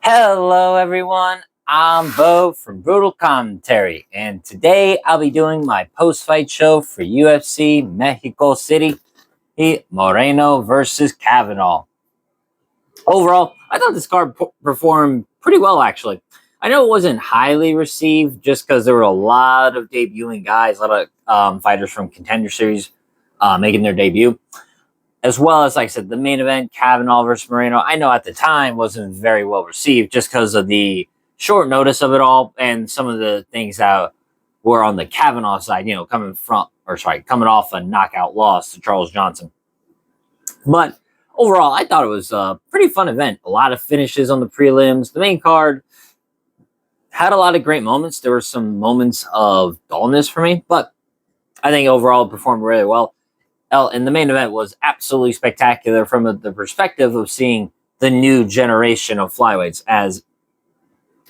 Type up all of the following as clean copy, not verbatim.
Hello, everyone. I'm Bo from Brutal Commentary, and today I'll be doing my post-fight show for UFC Mexico City, Moreno versus Kavanagh. Overall, I thought this card performed pretty well, actually. I know it wasn't highly received just because there were a lot of debuting guys, a lot of fighters from Contender Series making their debut, as well as, like I said, the main event, Kavanagh versus Moreno. I know at the time wasn't very well received just because of the short notice of it all and some of the things that were on the Kavanagh side, coming off a knockout loss to Charles Johnson. But overall, I thought it was a pretty fun event. A lot of finishes on the prelims. The main card had a lot of great moments. There were some moments of dullness for me, but I think overall it performed really well. And the main event was absolutely spectacular from the perspective of seeing the new generation of flyweights. As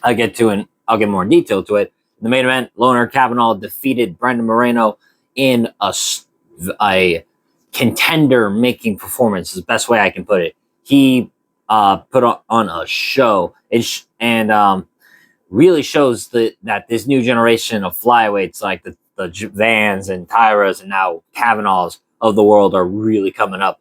I get to, and I'll get more detail to it. In the main event, Lone'er Kavanagh defeated Brandon Moreno in a contender-making performance. Is the best way I can put it. He put on a show, and really shows that this new generation of flyweights, like the Vans and Tyras and now Kavanaghs of the world, are really coming up.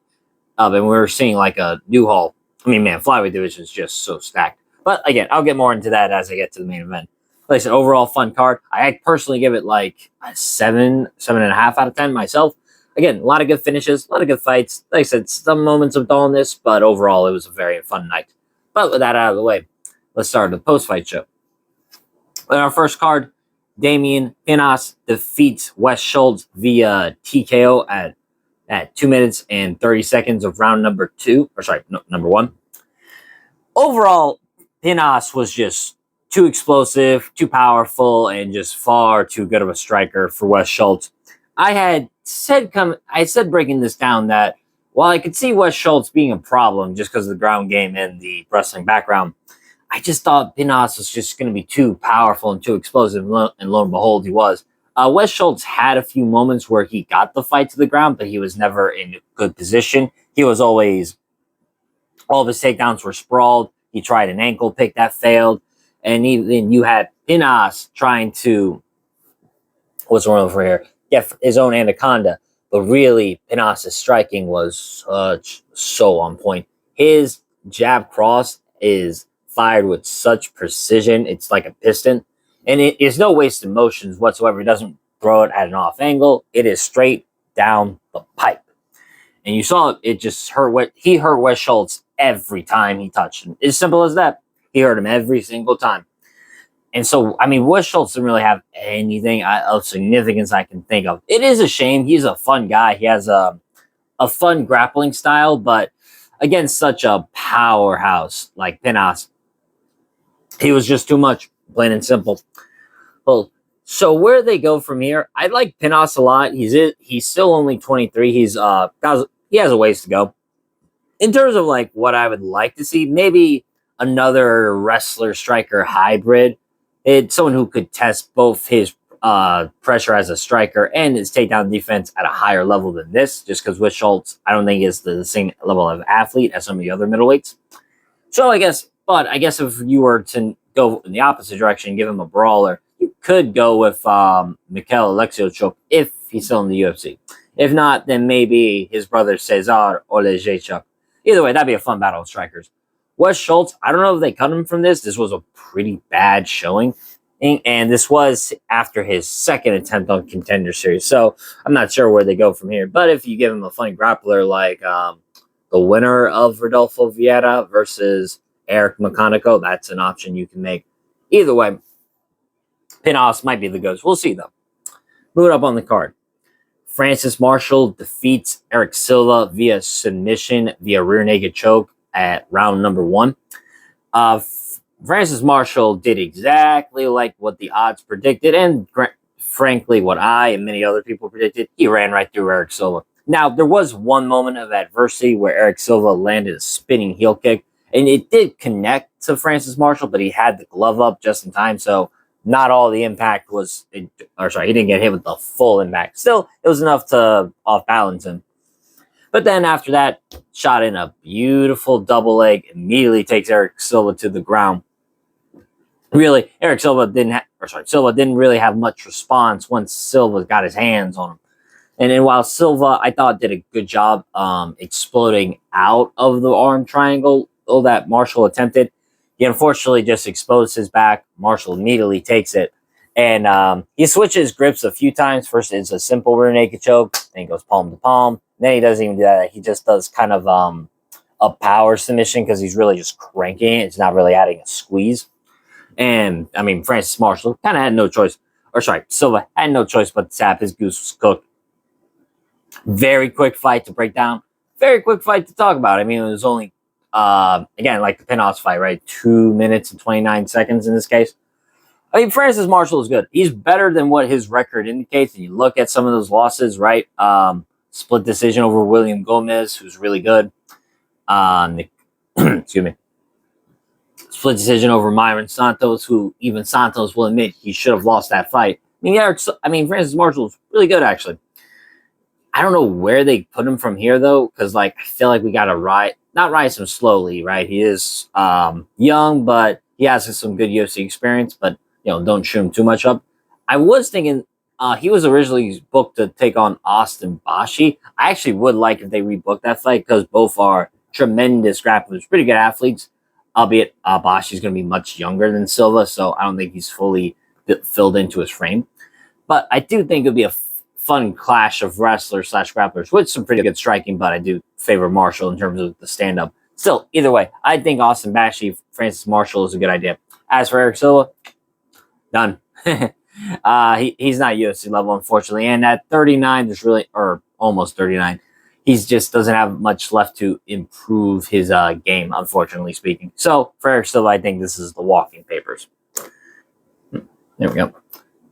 And we're seeing like a new haul. I mean, man, flyweight division is just so stacked. But again, I'll get more into that as I get to the main event. Like I said, overall fun card. I personally give it like a 7.5 out of 10 myself. Again, a lot of good finishes, a lot of good fights. Like I said, some moments of dullness, but overall it was a very fun night. But with that out of the way, let's start the post-fight show. In our first card, Damian Pinas defeats Wes Schultz via TKO at 2 minutes and 30 seconds of round number one. Overall, Pinas was just too explosive, too powerful, and just far too good of a striker for Wes Schultz. I said breaking this down that while I could see Wes Schultz being a problem just because of the ground game and the wrestling background, I just thought Pinas was just going to be too powerful and too explosive, and lo and behold, he was. Wes Schultz had a few moments where he got the fight to the ground, but he was never in a good position. He was always, all of his takedowns were sprawled. He tried an ankle pick that failed. And then you had Pinas trying to, get his own anaconda. But really, Pinas' striking was so on point. His jab cross is fired with such precision. It's like a piston. And it is no wasted motions whatsoever. He doesn't throw it at an off angle. It is straight down the pipe. And you saw it just hurt. He hurt Wes Schultz every time he touched him. As simple as that. He hurt him every single time. And so, I mean, Wes Schultz didn't really have anything of significance I can think of. It is a shame. He's a fun guy. He has a fun grappling style, but against such a powerhouse like Pinas, he was just too much, plain and simple. Well, so where they go from here, I like Pinas a lot. He's still only 23. He has a ways to go. In terms of like what I would like to see, maybe another wrestler striker hybrid. It's someone who could test both his pressure as a striker and his takedown defense at a higher level than this. Just because with Schultz, I don't think is the same level of athlete as some of the other middleweights. So I guess if you were to go in the opposite direction, give him a brawler, you could go with Mikhail Alexiejczuk if he's still in the UFC. If not, then maybe his brother Cesar Olejniczuk. Either way, that'd be a fun battle of strikers. Wes Schultz, I don't know if they cut him from this. This was a pretty bad showing. And this was after his second attempt on Contender Series. So I'm not sure where they go from here. But if you give him a fun grappler like the winner of Rodolfo Vieira versus Eric Mecanico, that's an option you can make. Either way, Pinas might be the goods. We'll see, though. Moving up on the card. Francis Marshall defeats Eric Silva via submission via rear naked choke at round number one. Francis Marshall did exactly like what the odds predicted, and frankly, what I and many other people predicted. He ran right through Eric Silva. Now, there was one moment of adversity where Eric Silva landed a spinning heel kick, and it did connect to Francis Marshall, but he had the glove up just in time, so not all the impact he didn't get hit with the full impact. Still, it was enough to off-balance him. But then after that, shot in a beautiful double leg, immediately takes Eric Silva to the ground. Really, Silva didn't really have much response once Silva got his hands on him. And then while Silva, I thought, did a good job exploding out of the arm triangle that Marshall attempted, he unfortunately just exposed his back. Marshall immediately takes it. And he switches grips a few times. First, it's a simple rear naked choke. Then he goes palm to palm. Then he doesn't even do that. He just does kind of a power submission because he's really just cranking it. It's not really adding a squeeze. And, I mean, Francis Marshall kind of had no choice. Or, sorry, Silva had no choice but to tap. His goose was cooked. Very quick fight to break down. Very quick fight to talk about. I mean, it was only, again, like the Pinos fight, right? 2 minutes and 29 seconds in this case. I mean, Francis Marshall is good. He's better than what his record indicates. And you look at some of those losses, right? Split decision over William Gomez, who's really good. Excuse me. Split decision over Myron Santos, who even Santos will admit he should have lost that fight. I mean, Francis Marshall is really good, actually. I don't know where they put him from here, though, because, like, I feel like we got to not rise him slowly, right? He is young, but he has some good UFC experience, but, don't shoot him too much up. I was thinking he was originally booked to take on Austin Bashi. I actually would like if they rebooked that fight because both are tremendous grapplers, pretty good athletes, albeit Bashi's going to be much younger than Silva, so I don't think he's fully filled into his frame. But I do think it would be a fun clash of wrestlers / grapplers with some pretty good striking, but I do favor Marshall in terms of the stand-up. Still, either way, I think Austin Bashi, Francis Marshall is a good idea. As for Eric Silva, done. He's not UFC level, unfortunately. And at 39, or almost 39, he just doesn't have much left to improve his game, unfortunately speaking. So for Eric Silva, I think this is the walking papers. There we go.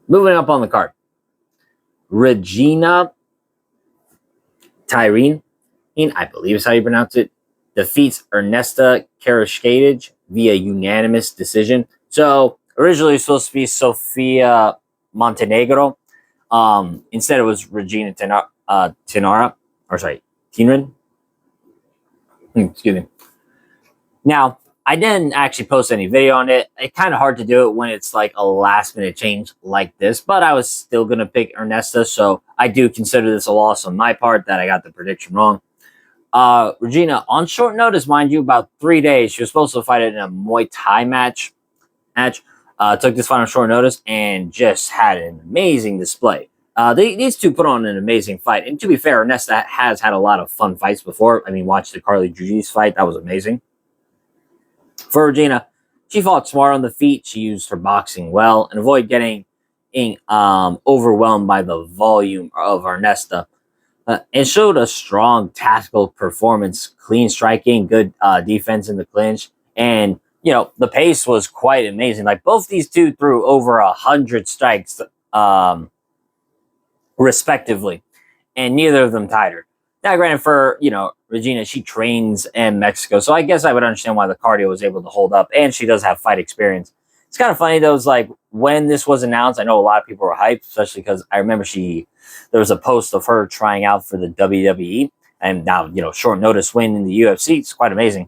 Moving up on the card. Regina Tyrene, I believe is how you pronounce it, defeats Ernesto Karashkevich via unanimous decision. So originally it was supposed to be Sofia Montenegro. Instead it was Regina Tinrin. Excuse me. Now, I didn't actually post any video on it. It's kind of hard to do it when it's like a last minute change like this, but I was still going to pick Ernesto, so I do consider this a loss on my part that I got the prediction wrong. Regina, on short notice, mind you, about 3 days, she was supposed to fight in a Muay Thai match. Took this fight on short notice and just had an amazing display. These two put on an amazing fight. And to be fair, Ernesto has had a lot of fun fights before. I mean, watch the Carly Judice fight. That was amazing. For Regina, she fought smart on the feet. She used her boxing well and avoided getting overwhelmed by the volume of Ernesto. And showed a strong tactical performance, clean striking, good defense in the clinch. And, the pace was quite amazing. Like, both these two threw over 100 strikes, respectively. And neither of them tied her. Now, granted, for, Regina, she trains in Mexico, so I guess I would understand why the cardio was able to hold up, and she does have fight experience. It's kind of funny, though, it's like, when this was announced, I know a lot of people were hyped, especially because I remember there was a post of her trying out for the WWE, and now, short notice win in the UFC. It's quite amazing.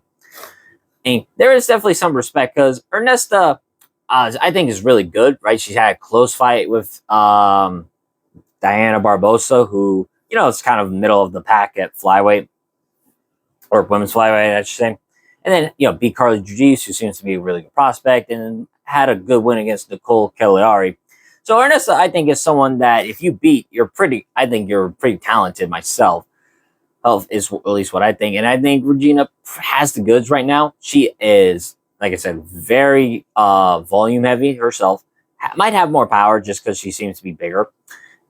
And there is definitely some respect, because Ernesto, I think, is really good, right? She's had a close fight with Diana Barbosa, who, it's kind of middle of the pack at flyweight, or women's flyweight, I should say. And then, beat Carly Judice, who seems to be a really good prospect, and had a good win against Nicole Cagliari. So Ernesto, I think, is someone that if you beat, I think you're pretty talented myself. Is at least what I think. And I think Regina has the goods right now. She is, like I said, very volume heavy herself. Might have more power just because she seems to be bigger.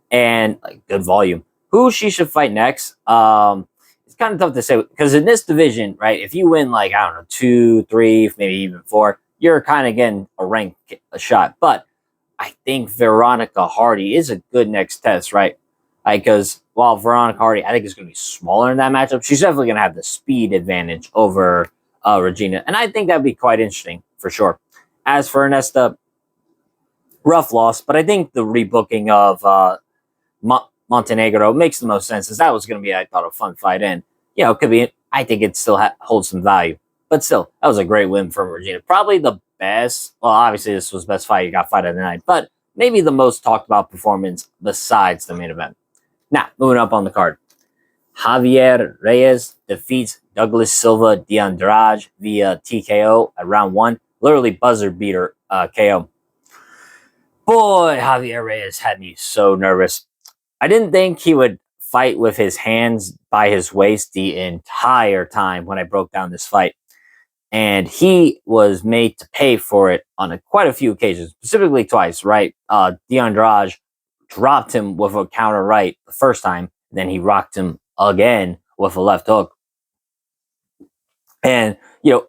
And good volume. Who she should fight next? It's kind of tough to say because in this division, right, if you win 2, 3, maybe even 4, you're kind of getting a shot. But I think Veronica Hardy is a good next test, right? Because while Veronica Hardy, I think, is going to be smaller in that matchup, she's definitely going to have the speed advantage over Regina. And I think that would be quite interesting, for sure. As for Ernesto, rough loss, but I think the rebooking of Montenegro makes the most sense, as that was going to be, I thought, a fun fight. And it could be. I think it still holds some value, but still, that was a great win from Regina. Probably the best. Well, obviously, this was best fight. You got fight of the night, but maybe the most talked about performance besides the main event. Now, moving up on the card, Javier Reyes defeats Douglas Silva de Andrade via TKO at round 1. Literally buzzer beater KO. Boy, Javier Reyes had me so nervous. I didn't think he would fight with his hands by his waist the entire time when I broke down this fight. And he was made to pay for it on quite a few occasions, specifically twice, right? De Andrade dropped him with a counter right the first time, then he rocked him again with a left hook. And,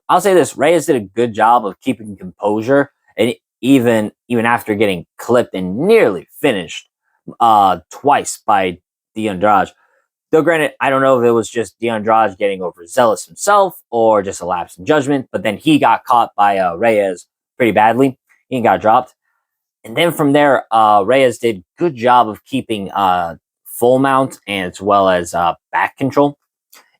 I'll say this, Reyes did a good job of keeping composure, and even after getting clipped and nearly finished twice by De Andrade. Though granted, I don't know if it was just De Andrade getting overzealous himself or just a lapse in judgment, but then he got caught by Reyes pretty badly. He got dropped. And then from there, Reyes did good job of keeping full mount as well as back control.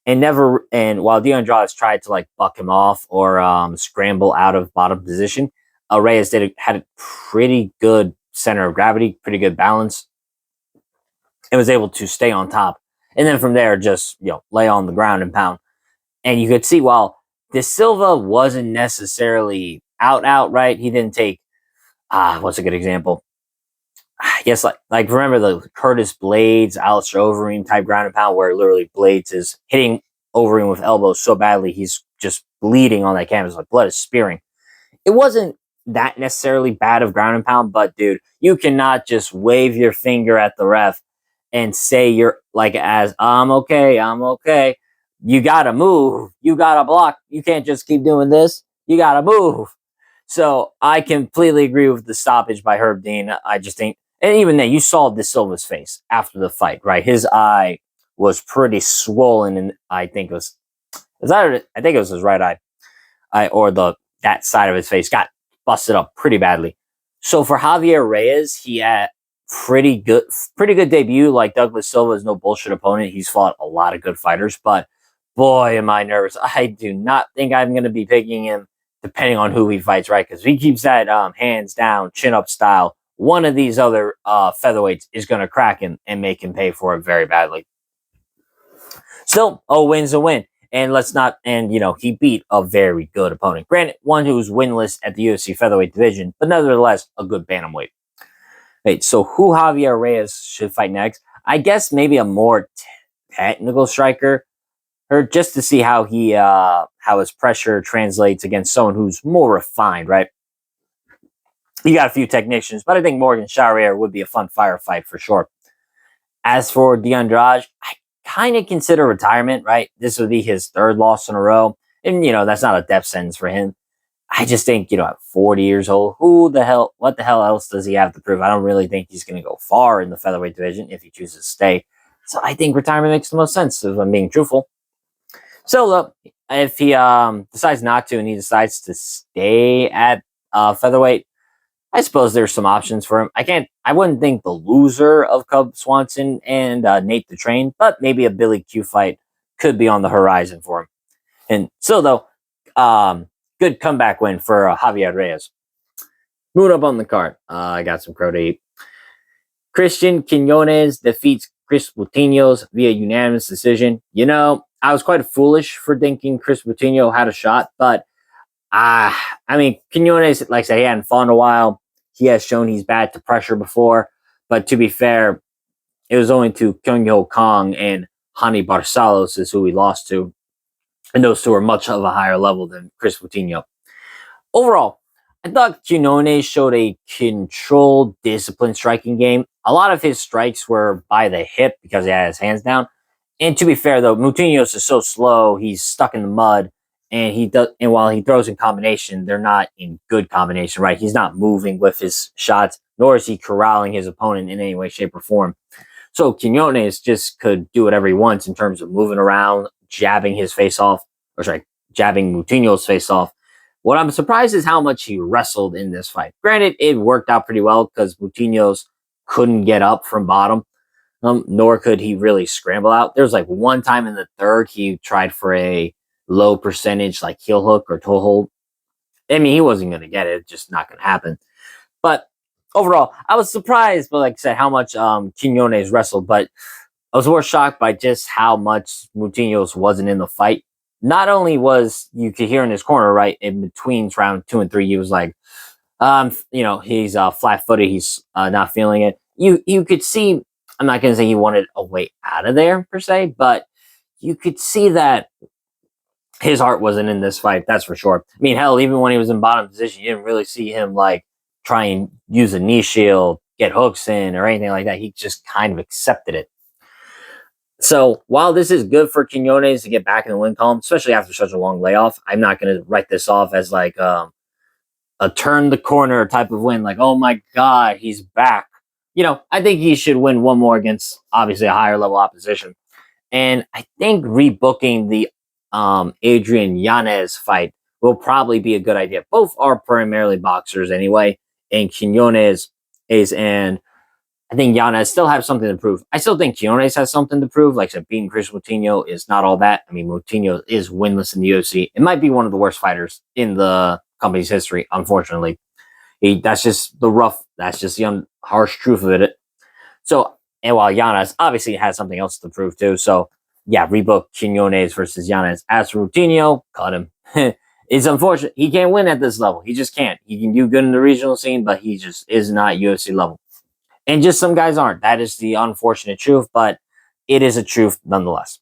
And while De Andrade tried to like buck him off or scramble out of bottom position, Reyes had a pretty good center of gravity, pretty good balance, and was able to stay on top. And then from there, just lay on the ground and pound. And you could see while De Silva wasn't necessarily outright, he didn't take what's a good example? Yes, like remember the Curtis Blades, Alistair Overeem type ground and pound where literally Blades is hitting Overeem with elbows so badly he's just bleeding on that canvas, like blood is spearing. It wasn't that necessarily bad of ground and pound, but dude, you cannot just wave your finger at the ref and say you're like I'm okay. You gotta move. You gotta block. You can't just keep doing this. You gotta move. So I completely agree with the stoppage by Herb Dean. I just think, and even then, you saw De Silva's face after the fight, right? His eye was pretty swollen, and I think it was his right eye, or that side of his face got busted up pretty badly. So for Javier Reyes, he had pretty good debut. Like Douglas Silva is no bullshit opponent. He's fought a lot of good fighters, but boy, am I nervous. I do not think I'm going to be picking him depending on who he fights, right? Because if he keeps that hands down, chin up style, one of these other featherweights is going to crack him and make him pay for it very badly. Still, a win's a win. And he beat a very good opponent. Granted, one who's winless at the UFC featherweight division, but nevertheless, a good bantamweight. Wait, so who Javier Reyes should fight next? I guess maybe a more technical striker, or just to see how his pressure translates against someone who's more refined, right? You got a few technicians, but I think Morgan Charrier would be a fun firefight for sure. As for De Andrade, I kind of consider retirement, right? This would be his third loss in a row. And, that's not a death sentence for him. I just think, at 40 years old, what the hell else does he have to prove? I don't really think he's going to go far in the featherweight division if he chooses to stay. So I think retirement makes the most sense if I'm being truthful. So look, if he decides not to and he decides to stay at featherweight, I suppose there's some options for him. I wouldn't think the loser of Cub Swanson and Nate the Train, but maybe a Billy Q fight could be on the horizon for him. And so though, good comeback win for Javier Reyes. Moving up on the card, I got some crow to eat. Christian Quinones defeats Chris Boutinho via unanimous decision. I was quite foolish for thinking Chris Boutinho had a shot, but Quinones, like I said, he hadn't fought in a while. He has shown he's bad to pressure before, but to be fair, it was only to Kyung Ho Kong and Hani Barcelos is who he lost to, and those two are much of a higher level than Chris Boutinho. Overall, I thought Quinones showed a controlled, disciplined striking game. A lot of his strikes were by the hip because he had his hands down. And to be fair, though, Moutinho's is so slow, he's stuck in the mud. And while he throws in combination, they're not in good combination, right? He's not moving with his shots, nor is he corralling his opponent in any way, shape, or form. So Quinones just could do whatever he wants in terms of moving around, jabbing Moutinho's face off. What I'm surprised is how much he wrestled in this fight. Granted, it worked out pretty well because Moutinho's couldn't get up from bottom. nor could he really scramble out. There was like one time in the third he tried for a low percentage like heel hook or toe hold. I mean, he wasn't going to get it. It's just not going to happen. But overall, I was surprised, but like I said, how much Quinones wrestled. But I was more shocked by just how much Moutinho's wasn't in the fight. Not only was you could hear in his corner, right, in between round 2 and 3, he was like, he's flat-footed. He's not feeling it. You could see. I'm not going to say he wanted a way out of there per se, but you could see that his heart wasn't in this fight. That's for sure. I mean, hell, even when he was in bottom position, you didn't really see him like try and use a knee shield, get hooks in, or anything like that. He just kind of accepted it. So while this is good for Quinones to get back in the win column, especially after such a long layoff, I'm not going to write this off as like a turn the corner type of win. Like, oh my God, he's back. I think he should win one more against obviously a higher level opposition. And I think rebooking the Adrian Yanez fight will probably be a good idea. Both are primarily boxers anyway, and Quinones is, and I think Yanez still have something to prove. I still think Quinones has something to prove. Like I said, beating Chris Moutinho is not all that. I mean, Moutinho is winless in the UFC. It might be one of the worst fighters in the company's history, unfortunately. That's just the harsh truth of it. So, and while Yanez obviously has something else to prove too. So, yeah, rebook Quinones versus Yanez. As for Moutinho, cut him. It's unfortunate. He can't win at this level. He just can't. He can do good in the regional scene, but he just is not UFC level. And just some guys aren't. That is the unfortunate truth, but it is a truth nonetheless.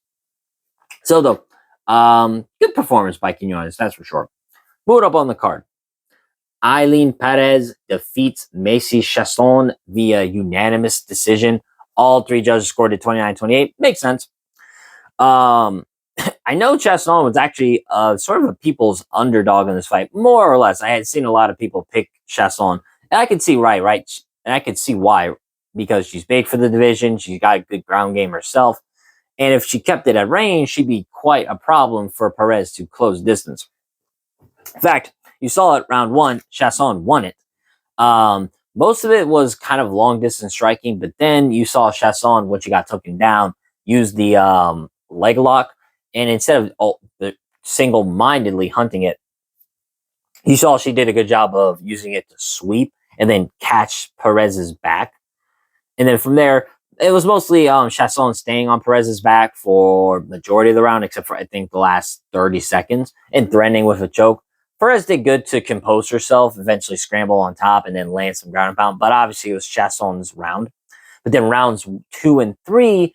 So, though, good performance by Quinones, that's for sure. Moving up on the card. Eileen Perez defeats Macy Chasson via unanimous decision. All three judges scored it 29-28. Makes sense. I know Chasson was actually sort of a people's underdog in this fight, more or less. I had seen a lot of people pick Chasson, and I could see right, and I could see why, because she's big for the division. She's got a good ground game herself, and if she kept it at range, she'd be quite a problem for Perez to close distance. In fact, you saw it round 1, Chasson won it. Most of it was kind of long distance striking, but then you saw Chasson, when she got taken down, use the leg lock, and instead of single-mindedly hunting it, you saw she did a good job of using it to sweep and then catch Perez's back. And then from there, it was mostly Chasson staying on Perez's back for majority of the round, except for I think the last 30 seconds, and threatening with a choke. Perez did good to compose herself, eventually scramble on top, and then land some ground and pound. But obviously, it was Chasson's round. But then rounds 2 and 3,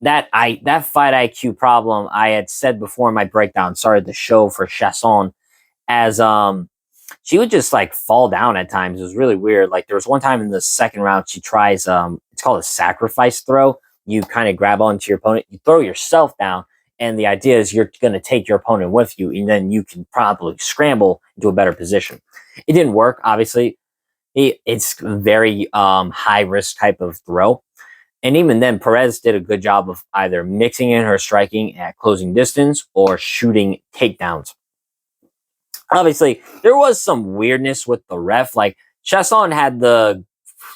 that fight IQ problem I had said before in my breakdown started to show for Chasson, as she would just like fall down at times. It was really weird. Like there was one time in the second round, she tries it's called a sacrifice throw. You kind of grab onto your opponent, you throw yourself down. And the idea is you're going to take your opponent with you, and then you can probably scramble into a better position. It didn't work, obviously. It's a very high-risk type of throw. And even then, Perez did a good job of either mixing in her striking at closing distance or shooting takedowns. Obviously, there was some weirdness with the ref. Like, Chasson had the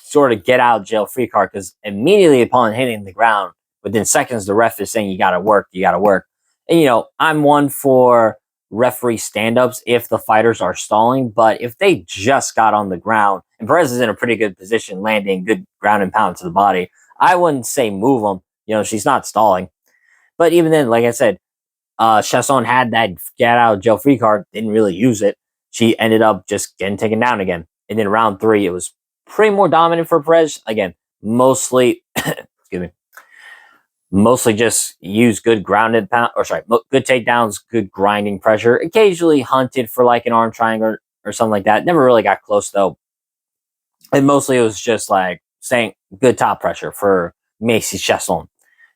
sort of get-out-jail-free card because immediately upon hitting the ground, within seconds, the ref is saying, you got to work. And, I'm one for referee stand-ups if the fighters are stalling. But if they just got on the ground, and Perez is in a pretty good position, landing good ground and pound to the body, I wouldn't say move them. She's not stalling. But even then, like I said, Chasson had that get-out-jail-free card, didn't really use it. She ended up just getting taken down again. And then round 3, it was pretty more dominant for Perez. Again, mostly, mostly just used good grounded pound, good takedowns, good grinding pressure. Occasionally hunted for like an arm triangle or something like that. Never really got close though. And mostly it was just like saying good top pressure for Macy Chasson.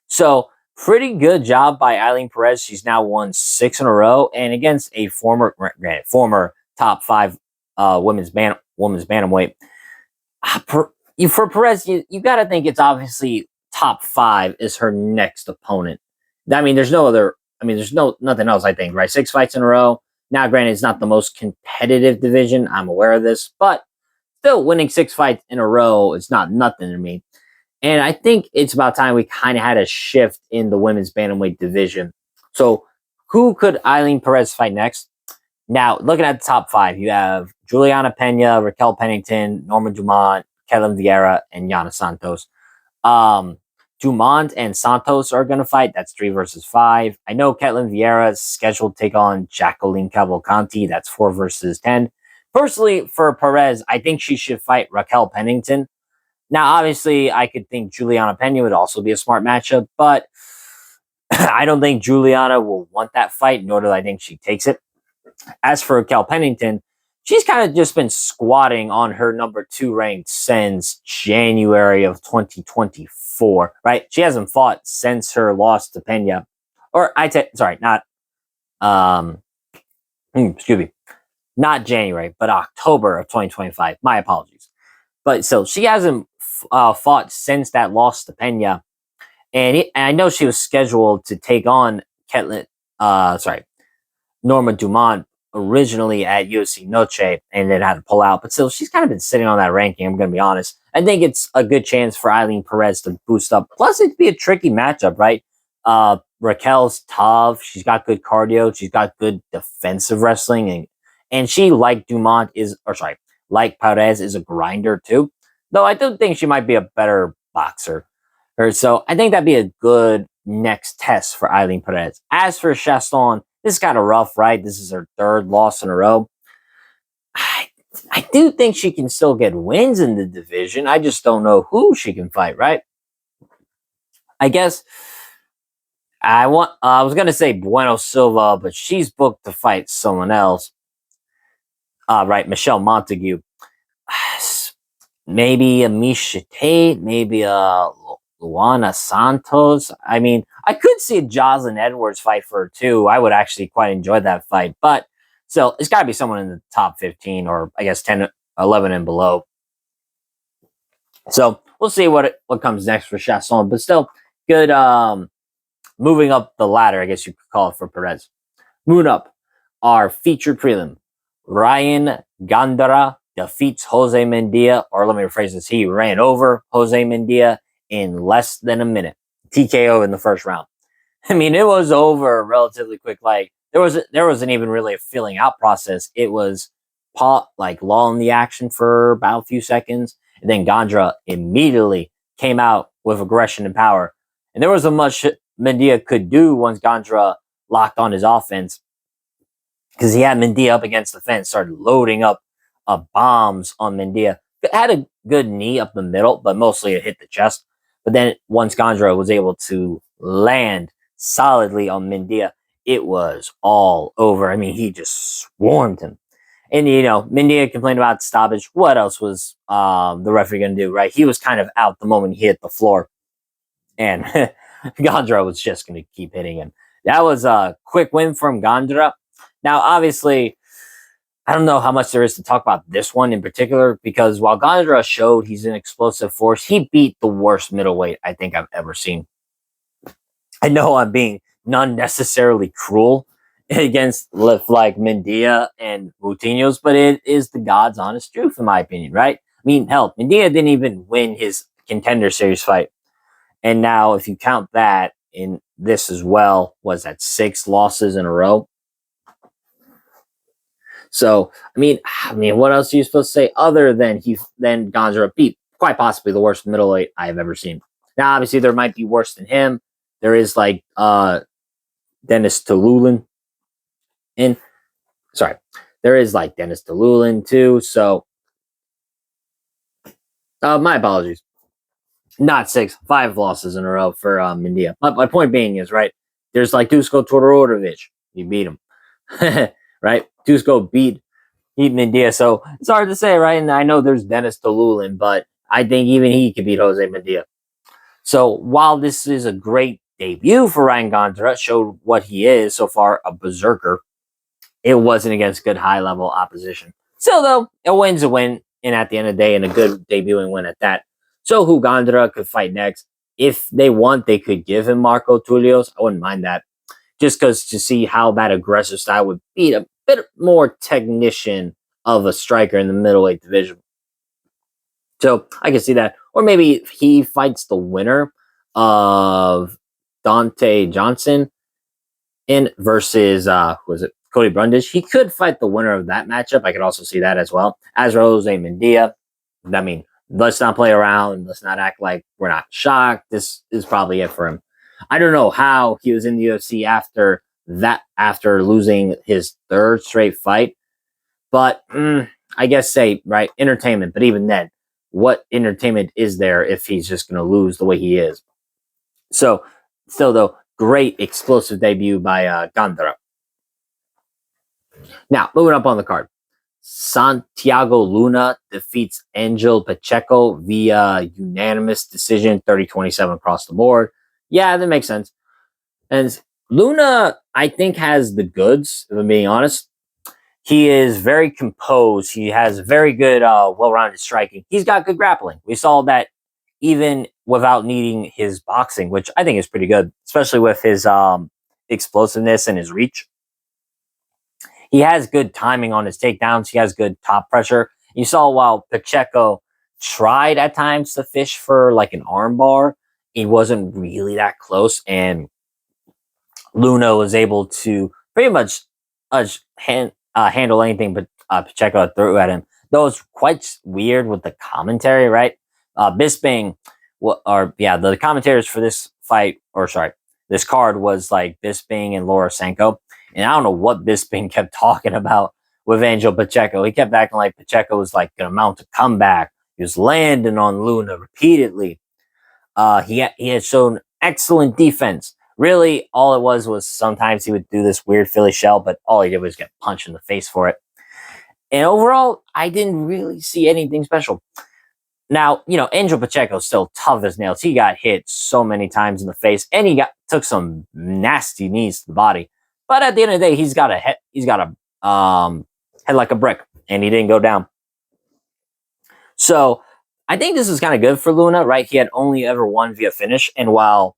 So pretty good job by Eileen Perez. She's now won 6 in a row, and against a former top 5 women's bantamweight. For Perez, you got to think it's obviously top 5 is her next opponent. I mean, there's nothing else, I think, right? 6 fights in a row. Now, granted, it's not the most competitive division. I'm aware of this, but still winning 6 fights in a row is not nothing to me. And I think it's about time we kind of had a shift in the women's bantamweight division. So, who could Eileen Perez fight next? Now, looking at the top five, you have Juliana Pena, Raquel Pennington, Norma Dumont, Kelvin Vieira, and Yana Santos. Um, Dumont and Santos are going to fight. That's 3 versus 5. I know Ketlin Vieira is scheduled to take on Jacqueline Cavalcanti. That's 4 versus 10. Personally, for Perez, I think she should fight Raquel Pennington. Now, obviously, I could think Juliana Pena would also be a smart matchup, but I don't think Juliana will want that fight, nor do I think she takes it. As for Raquel Pennington, she's kind of just been squatting on her number 2 ranked since January of 2024, right? She hasn't fought since her loss to Pena. Or excuse me, not January, but October of 2025. My apologies. But so she hasn't fought since that loss to Pena. And I know she was scheduled to take on Norma Dumont originally at UFC Noche and then had to pull out. But still, she's kind of been sitting on that ranking, I'm going to be honest. I think it's a good chance for Eileen Perez to boost up. Plus, it'd be a tricky matchup, right? Raquel's tough. She's got good cardio. She's got good defensive wrestling. And she, like like Perez, is a grinder too. Though I do think she might be a better boxer. So I think that'd be a good next test for Eileen Perez. As for Chasson, this is kind of rough, right? This is her 3rd loss in a row. I do think she can still get wins in the division. I just don't know who she can fight, right? I guess I was gonna say Bueno Silva, but she's booked to fight someone else. Right, Michelle Montague. Maybe a Misha Tate, maybe a Luana Santos. I mean, I could see a Jocelyn Edwards fight for her too. I would actually quite enjoy that fight. But still, it's got to be someone in the top 15 or I guess 10, 11 and below. So we'll see what comes next for Chasson. But still, good moving up the ladder, I guess you could call it, for Perez. Moving up, our featured prelim. Ryan Gandara defeats Jose Mendia, or let me rephrase this, he ran over Jose Mendia in less than a minute. TKO in the first round. I mean, it was over relatively quick. Like there wasn't even really a filling out process. It was lull in the action for about a few seconds, and then Gandra immediately came out with aggression and power. And there wasn't much Mendia could do once Gandra locked on his offense, because he had Mendia up against the fence, started loading up bombs on Mendia. It had a good knee up the middle, but mostly it hit the chest. But then once Gandra was able to land solidly on Mendia, it was all over. I mean, he just swarmed him. And, Mendia complained about stoppage. What else was the referee going to do, right? He was kind of out the moment he hit the floor. And Gandra was just going to keep hitting him. That was a quick win from Gandra. Now, obviously, I don't know how much there is to talk about this one in particular, because while Gandra showed he's an explosive force, he beat the worst middleweight I think I've ever seen. I know I'm being not necessarily cruel against like Mendia and Moutinho's, but it is the God's honest truth, in my opinion, right? I mean, hell, Mendia didn't even win his contender series fight. And now, if you count that in this as well, was that 6 losses in a row? So, I mean, what else are you supposed to say other than Gandra beat quite possibly the worst middleweight I have ever seen? Now, obviously, there might be worse than him. There is like Dennis Talulin, there is like Dennis Talulin too. So, my apologies. Not 6, 5 losses in a row for Mendia. But my point being is, right, there's like Dusko Todorovic. You beat him. Right? Dusko beat Mendia. So it's hard to say, right? And I know there's Dennis Talulin, but I think even he could beat Jose Mendia. So while this is a great debut for Ryan Gandra, showed what he is so far, a berserker, it wasn't against good high-level opposition. Still, though, a win's a win, and at the end of the day, and a good debuting win at that. So who Gandra could fight next? If they want, they could give him Marco Tullios. I wouldn't mind that. Just because to see how that aggressive style would beat a bit more technician of a striker in the middleweight division. So I can see that. or maybe he fights the winner of Dante Johnson in versus was it Cody Brundage? He could fight the winner of that matchup. I could also see that as well as Jose Mendia. I mean, let's not play around. Let's not act like we're not shocked. This is probably it for him. I don't know how he was in the UFC after that, after losing his third straight fight, but I guess say right entertainment. But even then, what entertainment is there if he's just going to lose the way he is? So, still though, great explosive debut by Gandara. Now, moving up on the card. Santiago Luna defeats Angel Pacheco via unanimous decision, 30-27 across the board. Yeah, that makes sense. And Luna, I think, has the goods, if I'm being honest. He is very composed. He has very good, well-rounded striking. He's got good grappling. We saw that even without needing his boxing, which I think is pretty good, especially with his explosiveness and his reach. He has good timing on his takedowns. He has good top pressure. You saw while Pacheco tried at times to fish for like an armbar, he wasn't really that close, and Luna was able to pretty much handle anything but Pacheco threw at him. Though it's quite weird with the commentary, right? Bisping, the commentators for this fight, or sorry, this card was like Bisping and Laura Sanko. And I don't know what Bisping kept talking about with Angel Pacheco. He kept acting like Pacheco was like going to mount a comeback. He was landing on Luna repeatedly. He had shown excellent defense. Really, all it was sometimes he would do this weird Philly shell, but all he did was get punched in the face for it. And overall, I didn't really see anything special. Now, Angel Pacheco is still tough as nails. He got hit so many times in the face, and he took some nasty knees to the body. But at the end of the day, he's got a head like a brick, and he didn't go down. So I think this is kind of good for Luna, right? He had only ever won via finish, and while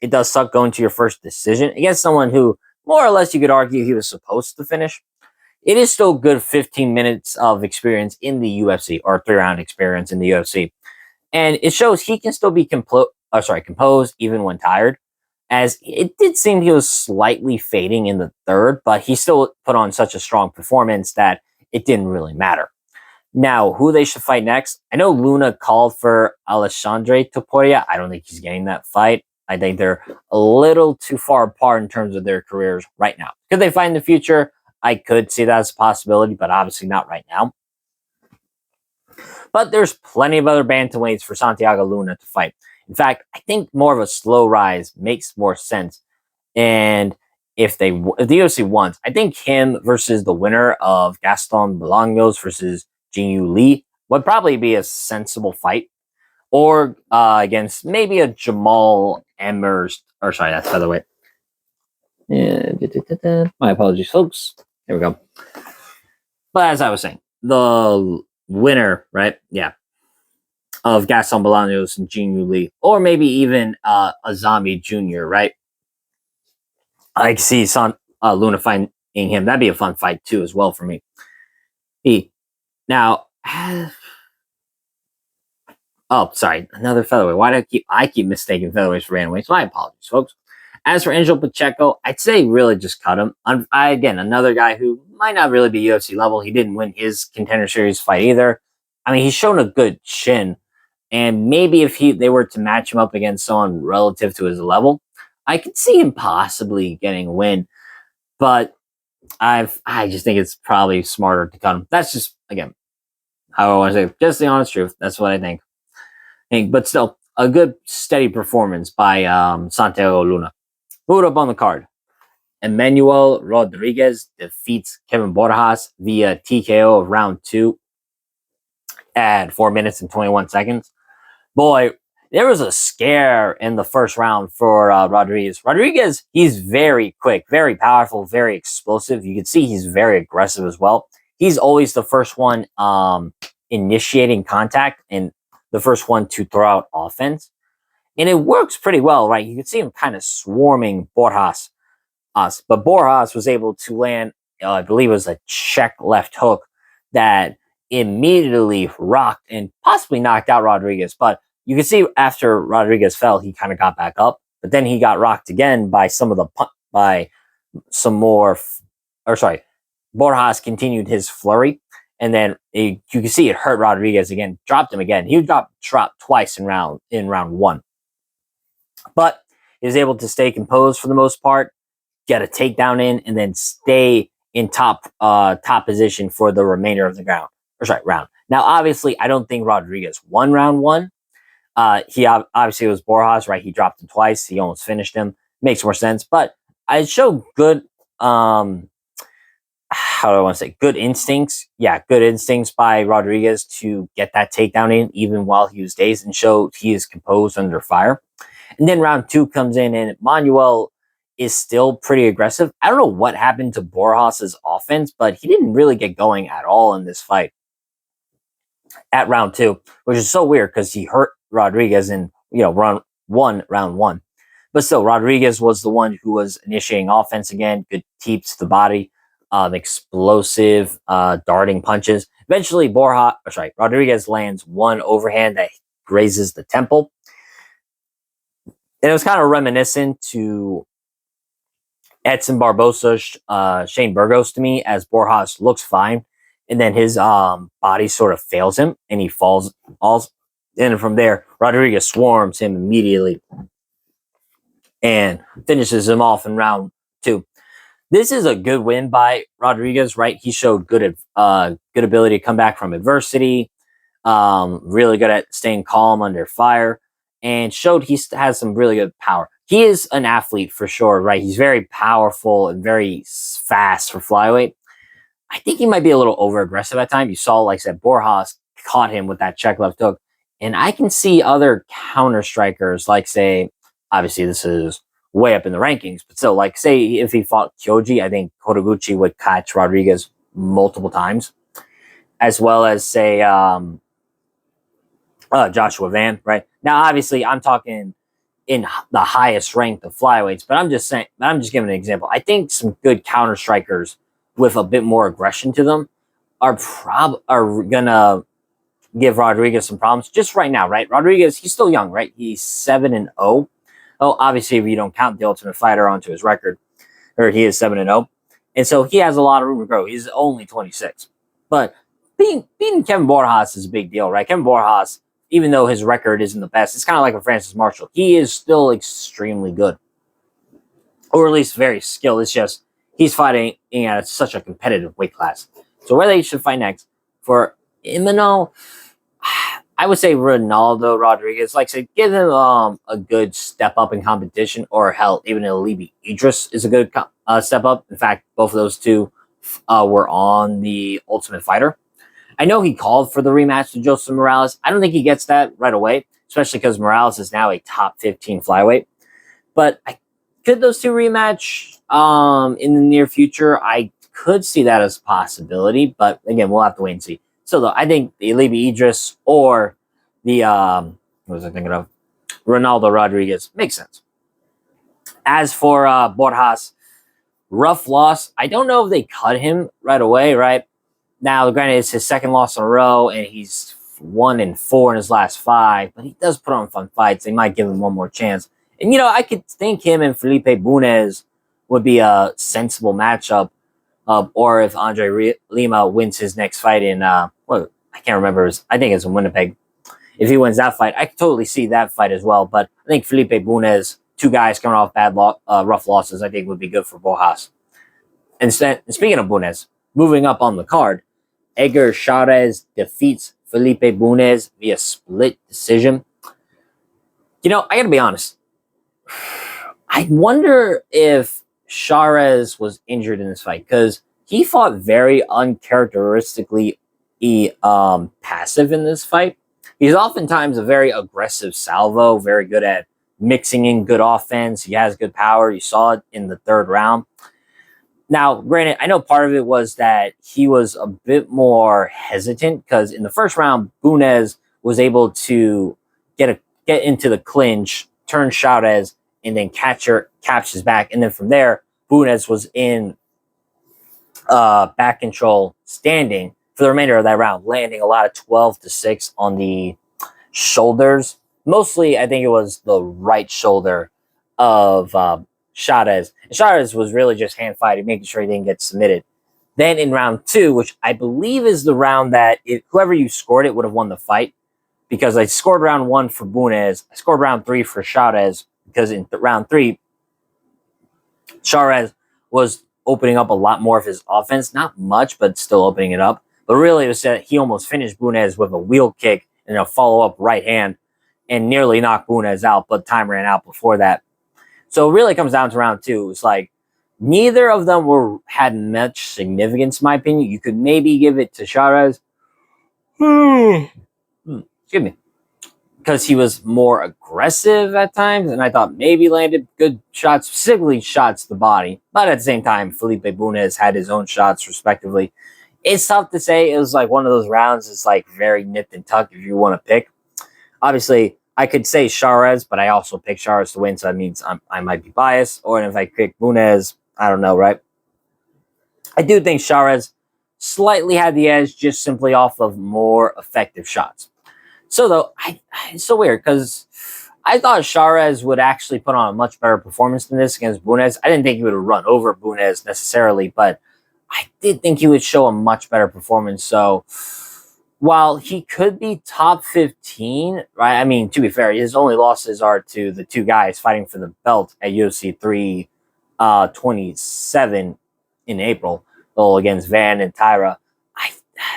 it does suck going to your first decision against someone who, more or less, you could argue he was supposed to finish, it is still good 15 minutes of experience in the UFC, or 3-round experience in the UFC. And it shows he can still be composed even when tired, as it did seem he was slightly fading in the third, but he still put on such a strong performance that it didn't really matter. Now, who they should fight next? I know Luna called for Alexandre Topuria. I don't think he's getting that fight. I think they're a little too far apart in terms of their careers right now. Could they fight in the future? I could see that as a possibility, but obviously not right now. But there's plenty of other bantamweights for Santiago Luna to fight. In fact, I think more of a slow rise makes more sense. And if the UFC wants, I think him versus the winner of Gaston Bolaños versus Jinyu Lee would probably be a sensible fight. Or against maybe a Jamal Emmers, or sorry, that's featherweight. My apologies, folks. There we go. But as I was saying, the winner, right? Yeah. Of Gaston Bolaños and Jinyu Lee, or maybe even Azami Jr., right? I can see Luna fighting him. That'd be a fun fight too, as well for me. Now, oh, sorry, another featherweight. Why do I keep mistaking featherweights for bantamweights? My apologies, folks. As for Angel Pacheco, I'd say really just cut him. Again, another guy who might not really be UFC level. He didn't win his Contender Series fight either. I mean, he's shown a good chin. And maybe if they were to match him up against someone relative to his level, I could see him possibly getting a win. But I just think it's probably smarter to cut him. That's just, again, how I want to say, just the honest truth. That's what I think. But still, a good steady performance by Santiago Luna. Moving up on the card. Emmanuel Rodriguez defeats Kevin Borjas via TKO of round 2 at 4 minutes and 21 seconds. Boy, there was a scare in the first round for Rodriguez. Rodriguez, he's very quick, very powerful, very explosive. You can see he's very aggressive as well. He's always the first one initiating contact and the first one to throw out offense. And it works pretty well, right? You can see him kind of swarming Borjas. But Borjas was able to land, I believe it was a check left hook that immediately rocked and possibly knocked out Rodriguez. But you can see after Rodriguez fell, he kind of got back up, but then he got rocked again by by some more, or sorry, Borjas continued his flurry, and then you can see it hurt Rodriguez again, dropped him again. He got dropped twice in round one, but he was able to stay composed for the most part, get a takedown in, and then stay in top position for the remainder of the round. Now, obviously, I don't think Rodriguez won round one. He obviously, it was Borjas, right? He dropped him twice. He almost finished him. Makes more sense, but I showed good. How do I want to say? Good instincts. Yeah, good instincts by Rodriguez to get that takedown in, even while he was dazed, and showed he is composed under fire. And then round two comes in, and Manuel is still pretty aggressive. I don't know what happened to Borjas' offense, but he didn't really get going at all in this fight at round two, which is so weird because he hurt Rodriguez in round one. But still, Rodriguez was the one who was initiating offense again. Good teeps to the body, explosive darting punches. Eventually, Rodriguez lands one overhand that grazes the temple. And it was kind of reminiscent to Edson Barbosa's Shane Burgos to me, as Borjas looks fine, and then his body sort of fails him, and he falls. And from there, Rodriguez swarms him immediately and finishes him off in round two. This is a good win by Rodriguez, right? He showed good ability to come back from adversity, really good at staying calm under fire, and showed he has some really good power. He is an athlete for sure, right? He's very powerful and very fast for flyweight. I think he might be a little over aggressive at times. You saw, like I said, Borjas caught him with that check left hook. And I can see other counter strikers, like, say, obviously this is way up in the rankings, but still, like, say if he fought Kyoji, I think Kotoguchi would catch Rodriguez multiple times, as well as, say, Joshua Van, right? Now, obviously, I'm talking in the highest rank of flyweights, but I'm just giving an example. I think some good counter strikers with a bit more aggression to them are gonna give Rodriguez some problems just right now, right? Rodriguez, he's still young, right? He's 7-0. Oh, obviously, if you don't count the Ultimate Fighter onto his record, or he is 7-0, and so he has a lot of room to grow. He's only 26, but beating Kevin Borjas is a big deal, right? Kevin Borjas, even though his record isn't the best, it's kind of like a Francis Marshall. He is still extremely good, or at least very skilled. It's just he's fighting at such a competitive weight class. So where they should fight next for Imano, I would say Ronaldo Rodriguez. Like I said, give him a good step up in competition, or hell, even Alibi Idris is a good step up. In fact, both of those two were on the Ultimate Fighter. I know he called for the rematch with Joseph Morales. I don't think he gets that right away, especially because Morales is now a top 15 flyweight. But could those two rematch in the near future? I could see that as a possibility, but again, we'll have to wait and see. So, though, I think the Alibi Idris or the what was I thinking of? Ronaldo Rodriguez makes sense. As for Borjas, rough loss. I don't know if they cut him right away, right? Now, granted, it's his second loss in a row, and he's 1-4 in his last 5, but he does put on fun fights. They might give him one more chance. And, I could think him and Felipe Bunez would be a sensible matchup. Or if Andre Lima wins his next fight in, I can't remember. I think it's in Winnipeg. If he wins that fight, I could totally see that fight as well. But I think Felipe Bunez, two guys coming off rough losses, I think would be good for Borjas. And speaking of Bunez, moving up on the card, Edgar Chavez defeats Felipe Bunez via split decision. I gotta be honest. I wonder if Chavez was injured in this fight, because he fought very uncharacteristically passive in this fight. He's oftentimes a very aggressive salvo, very good at mixing in good offense. He has good power. You saw it in the third round. Now, granted, I know part of it was that he was a bit more hesitant, because in the first round, Bunez was able to get into the clinch, turn Chavez, and then catch his back. And then from there, Bunez was in back control, standing for the remainder of that round, landing a lot of 12-6 on the shoulders Mostly, I think it was the right shoulder of Chavez. And Chavez was really just hand fighting, making sure he didn't get submitted. Then in round 2, which I believe is the round that whoever you scored it would have won the fight, because I scored round 1 for Bunez, I scored round 3 for Chavez, because in round 3, Chavez was opening up a lot more of his offense. Not much, but still opening it up. But really, it was that he almost finished Bunez with a wheel kick and a follow-up right hand and nearly knocked Bunez out, but time ran out before that. So it really comes down to round 2. It's like neither of them had much significance, in my opinion. You could maybe give it to Chavez. Excuse me. Because he was more aggressive at times, and I thought maybe landed good shots, specifically shots to the body. But at the same time, Felipe Bunez had his own shots, respectively. It's tough to say. It was like one of those rounds. It's like very nipped and tucked if you want to pick. Obviously, I could say Chavez, but I also picked Chavez to win, so that means I might be biased. Or if I pick Bunez, I don't know, right? I do think Chavez slightly had the edge just simply off of more effective shots. So, though, it's so weird because I thought Chavez would actually put on a much better performance than this against Bunez. I didn't think he would have run over Bunez necessarily, but I did think he would show a much better performance. So, while he could be top 15, right? I mean, to be fair, his only losses are to the two guys fighting for the belt at UFC 327 in April, against Van and Tyra.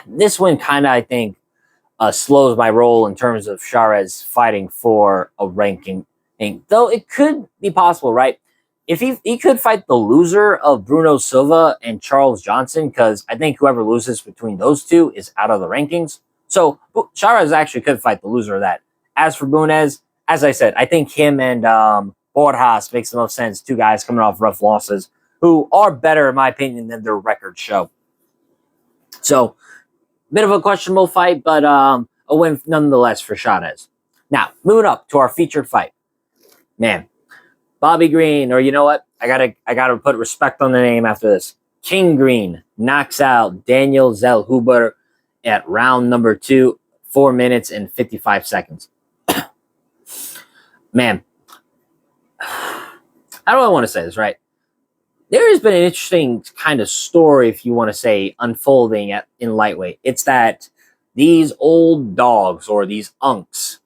This one kind of, I think, slows my roll in terms of Chavez fighting for a ranking thing. Though it could be possible, right? If he could fight the loser of Bruno Silva and Charles Johnson, because I think whoever loses between those two is out of the rankings. So Chavez actually could fight the loser of that. As for Bunez, as I said, I think him and Borjas makes the most sense. Two guys coming off rough losses who are better, in my opinion, than their records show. So, bit of a questionable fight, but a win nonetheless for Chavez. Now, moving up to our featured fight. Man, Bobby Green, or you know what? I gotta put respect on the name after this. King Green knocks out Daniel Zellhuber at round number 2, 4 minutes and 55 seconds. Man, how do I want to say this, right? There has been an interesting kind of story, if you want to say, unfolding in lightweight. It's that these old dogs or these unks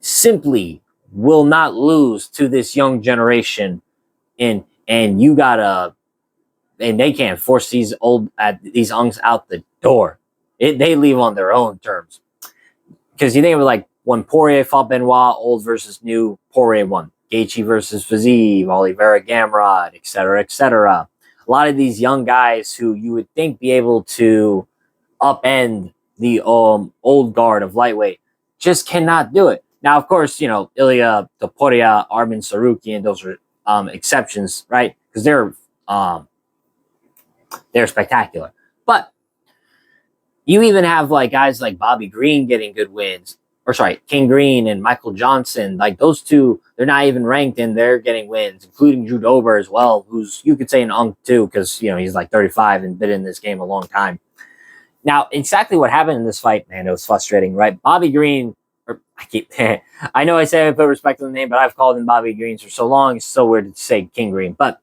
simply will not lose to this young generation, and they can't force these unks out the door. They leave on their own terms. Because you think of it like when Poirier fought Benoit, old versus new, Poirier won. Gaethje versus Fiziev, Oliveira Gamrot, etc., etc. A lot of these young guys who you would think be able to upend the old guard of lightweight just cannot do it. Now, of course, Ilya Topuria, Arman Sarukian, those are exceptions, right? Because they're spectacular. But you even have guys like Bobby Green getting good wins. Or sorry, King Green and Michael Johnson, like those two, they're not even ranked and they're getting wins, including Drew Dober as well, who's, you could say, an unk too, because, he's like 35 and been in this game a long time. Now, exactly what happened in this fight, man, it was frustrating, right? Bobby Green, I know I say I put respect on the name, but I've called him Bobby Greens for so long, it's so weird to say King Green, but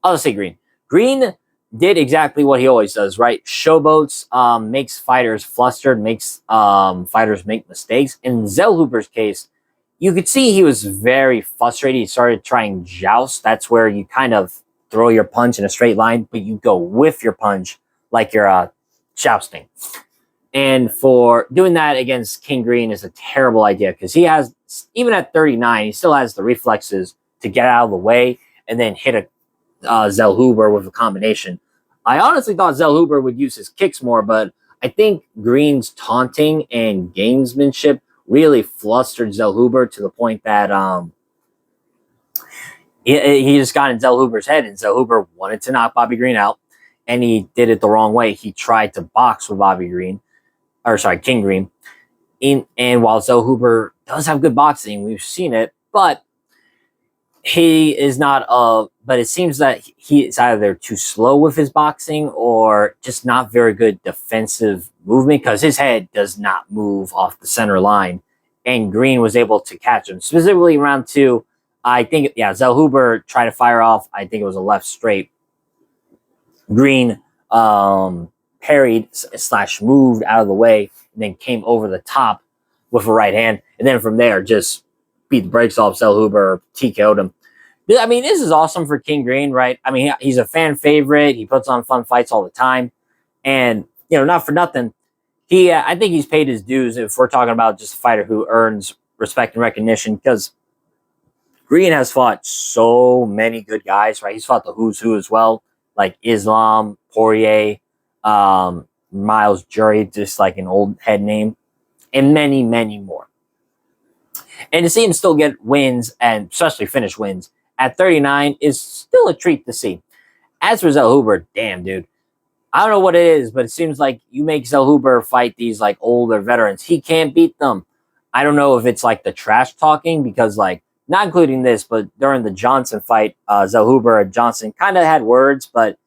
I'll just say Green. Green did exactly what he always does, right? Showboats, makes fighters flustered, makes fighters make mistakes. In Zellhuber's case, you could see he was very frustrated. He started trying joust. That's where you kind of throw your punch in a straight line, but you go with your punch like you're jousting. And for doing that against King Green is a terrible idea because he has, even at 39, he still has the reflexes to get out of the way and then hit a Zellhuber with a combination. I honestly thought Zellhuber would use his kicks more, but I think Green's taunting and gamesmanship really flustered Zellhuber to the point that he just got in Zellhuber's head, and Zellhuber wanted to knock Bobby Green out, and he did it the wrong way. He tried to box with King Green. And while Zellhuber does have good boxing, we've seen it, but he is not but it seems that he is either too slow with his boxing or just not very good defensive movement because his head does not move off the center line. and Green was able to catch him. Specifically, round 2, I think, yeah, Zellhuber tried to fire off. I think it was a left straight. Green parried / moved out of the way and then came over the top with a right hand. And then from there, just beat the brakes off Zellhuber, TKO'd him. I mean, this is awesome for King Green, right? I mean, he's a fan favorite. He puts on fun fights all the time. And, not for nothing, I think he's paid his dues if we're talking about just a fighter who earns respect and recognition, because Green has fought so many good guys, right? He's fought the who's who as well, like Islam, Poirier, Miles Jury, just like an old head name, and many, many more. And to see him still get wins, and especially finish wins, at 39 is still a treat to see. As for Zellhuber, damn, dude. I don't know what it is, but it seems like you make Zellhuber fight these like older veterans, he can't beat them. I don't know if it's like the trash talking, because like, not including this, but during the Johnson fight, Zellhuber and Johnson kind of had words, but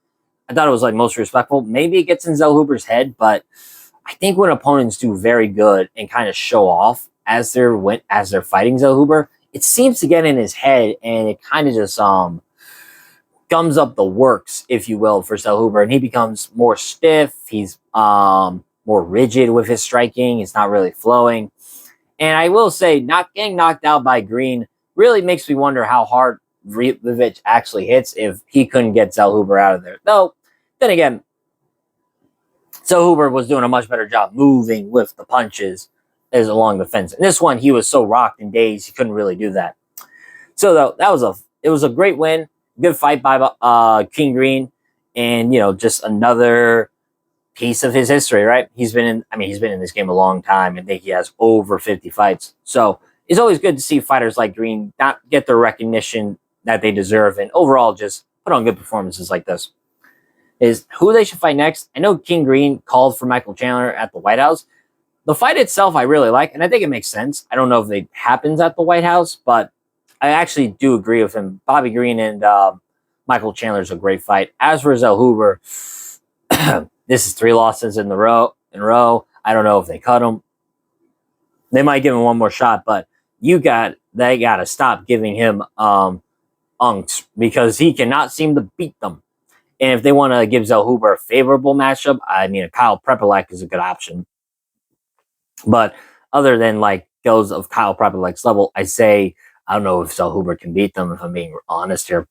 I thought it was like most respectful. Maybe it gets in Zellhuber's head, but I think when opponents do very good and kind of show off as they're fighting Zellhuber, it seems to get in his head, and it kind of just gums up the works, if you will, for Zellhuber, and he becomes more stiff. He's more rigid with his striking. It's not really flowing. And I will say, not getting knocked out by Green really makes me wonder how hard Ribovic actually hits if he couldn't get Zellhuber out of there. Though, then again, Zellhuber was doing a much better job moving with the punches as along the fence. In this one, he was so rocked and dazed, he couldn't really do that. So though, it was a great win. Good fight by King Green, and just another piece of his history, right? He's been in this game a long time. I think he has over 50 fights. So it's always good to see fighters like Green not get the recognition that they deserve, and overall just put on good performances like this. Is who they should fight next. I know King Green called for Michael Chandler at the White House. The fight itself I really like, and I think it makes sense. I don't know if it happens at the White House, but I actually do agree with him. Bobby Green and Michael Chandler is a great fight. As for Zellhuber, this is 3 losses in a row. I don't know if they cut him. They might give him one more shot, but they got to stop giving him unks, because he cannot seem to beat them. And if they want to give Zellhuber a favorable matchup, I mean, Kyle Prepolek is a good option. But other than like those of Kyle Prepolek's level, I say I don't know if Zellhuber can beat them, if I'm being honest here.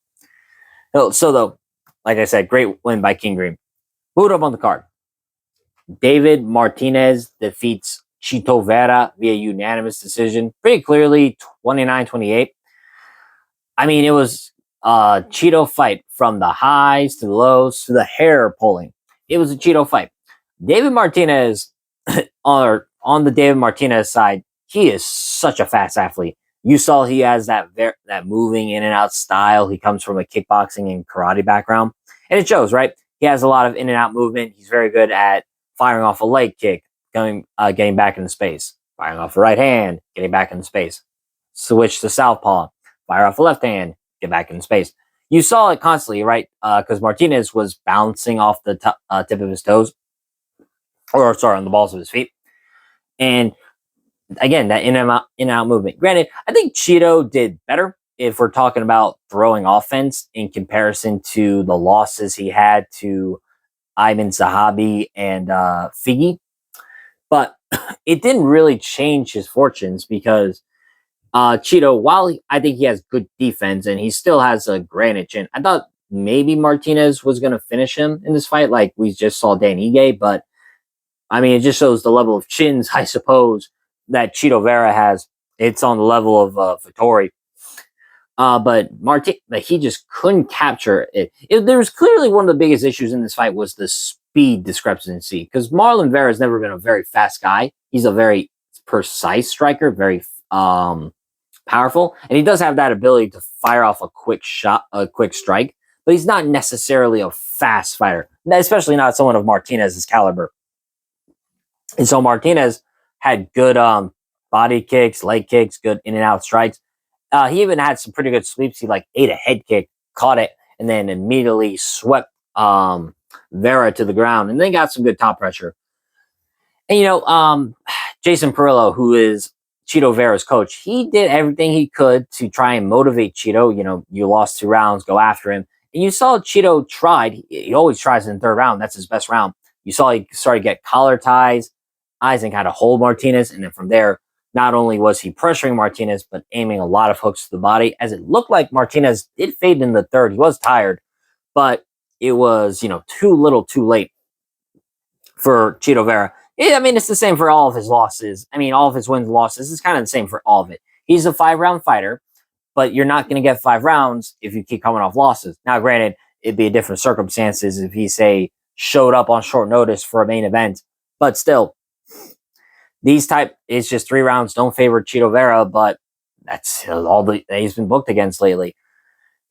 So though, like I said, great win by King Green. Moved up on the card. David Martinez defeats Chito Vera via unanimous decision. Pretty clearly, 29-28. I mean, it was a Chito fight from the highs to the lows to the hair pulling. It was a Chito fight. David Martinez, on the David Martinez side, he is such a fast athlete. You saw he has that moving in and out style. He comes from a kickboxing and karate background, and it shows, right? He has a lot of in and out movement. He's very good at firing off a leg kick, getting back into space, firing off a right hand, getting back into space, switch to southpaw, fire off a left hand, get back into space. You saw it constantly, right? Because Martinez was bouncing off the tip of his toes, on the balls of his feet, and again, that in and out movement. Granted, I think Chito did better if we're talking about throwing offense in comparison to the losses he had to Ivan Zahabi and Figgy. But it didn't really change his fortunes, because Chito, while I think he has good defense and he still has a granite chin, I thought maybe Martinez was going to finish him in this fight like we just saw Dan Ige, but I mean, it just shows the level of chins, I suppose, that Chito Vera has. It's on the level of Vettori. But he just couldn't capture it. There was clearly one of the biggest issues in this fight was the speed discrepancy, because Marlon Vera has never been a very fast guy. He's a very precise striker, very powerful, and he does have that ability to fire off a quick shot, a quick strike, but he's not necessarily a fast fighter, especially not someone of Martinez's caliber. And so Martinez had good body kicks, leg kicks, good in and out strikes. He even had some pretty good sweeps. He like ate a head kick, caught it, and then immediately swept Vera to the ground, and then got some good top pressure. And Jason Perillo, who is Chito Vera's coach, he did everything he could to try and motivate Chito. You lost 2 rounds, go after him. And you saw Chito tried. He always tries in the third round. That's his best round. You saw he started to get collar ties, eyes, and kind of hold Martinez. And then from there, not only was he pressuring Martinez, but aiming a lot of hooks to the body, as it looked like Martinez did fade in the third. He was tired, but it was, too little too late for Chito Vera. I mean, it's the same for all of his losses. I mean, all of his wins and losses is kind of the same for all of it. He's a 5-round fighter, but you're not going to get 5 rounds if you keep coming off losses. Now, granted, it'd be a different circumstances if he, say, showed up on short notice for a main event, but still, it's just 3 rounds. Don't favor Chito Vera, but that's all that he's been booked against lately.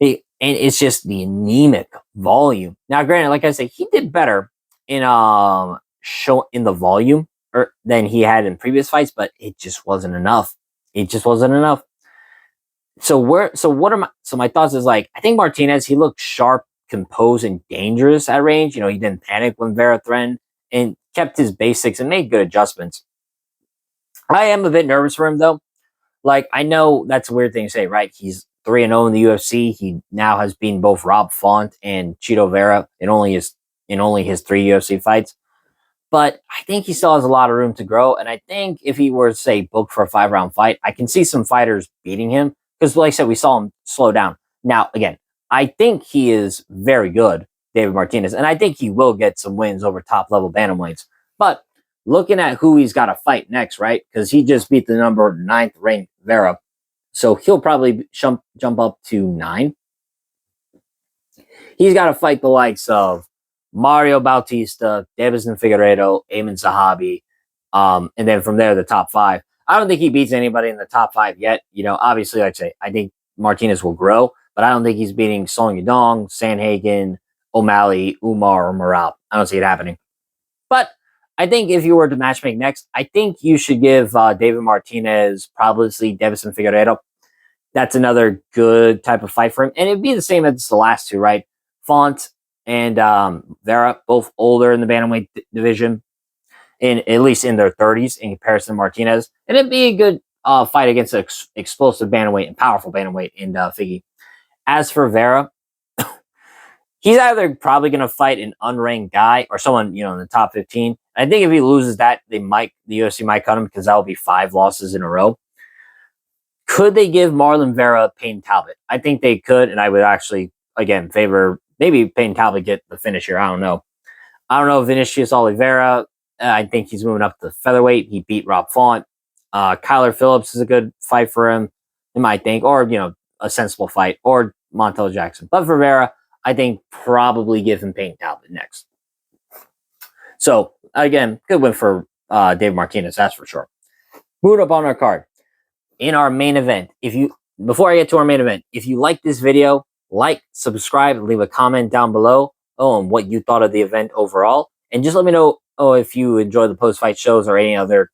And it's just the anemic volume. Now, granted, like I say, he did better in the volume than he had in previous fights, but it just wasn't enough. So my thoughts is, like, I think Martinez, he looked sharp, composed, and dangerous at range. He didn't panic when Vera threatened and kept his basics and made good adjustments. I am a bit nervous for him, though. Like, I know that's a weird thing to say, right? He's 3-0 in the UFC. He now has beaten both Rob Font and Chito Vera in only his 3 UFC fights. But I think he still has a lot of room to grow. And I think if he were, say, booked for a 5-round fight, I can see some fighters beating him. Because, like I said, we saw him slow down. Now, again, I think he is very good, David Martinez. And I think he will get some wins over top-level bantamweights. But looking at who he's got to fight next, right? Because he just beat the number 9th ranked Vera. So he'll probably jump up to 9. He's got to fight the likes of Mario Bautista, Deiveson Figueiredo, Ayman Zahabi, and then from there, the top 5. I don't think he beats anybody in the top 5 yet. Obviously, like I say, I think Martinez will grow, but I don't think he's beating Song Yadong, Sanhagen, O'Malley, Umar, or Morale. I don't see it happening. But I think if you were to matchmake next, I think you should give David Martinez probably Deiveson Figueiredo. That's another good type of fight for him. And it'd be the same as the last 2, right? Font and Vera, both older in the bantamweight division, at least in their 30s in comparison to Martinez. And it'd be a good fight against an explosive bantamweight and powerful bantamweight in Figgy. As for Vera, he's either probably going to fight an unranked guy or someone, in the top 15. I think if he loses that, the UFC might cut him because that will be 5 losses in a row. Could they give Marlon Vera Payne Talbot? I think they could, and I would actually, again, favor maybe Payne Talbot get the finish here. I don't know. Vinicius Oliveira, I think he's moving up to featherweight. He beat Rob Font. Kyler Phillips is a good fight for him, you might think, or, a sensible fight, or Montel Jackson. But for Vera, I think probably give him Payne Talbot next. So, again, good win for Dave Martinez, that's for sure. Moving up on our card. In our main event, before I get to our main event, if you like this video, like, subscribe, leave a comment down below on what you thought of the event overall. And just let me know if you enjoy the post-fight shows or any other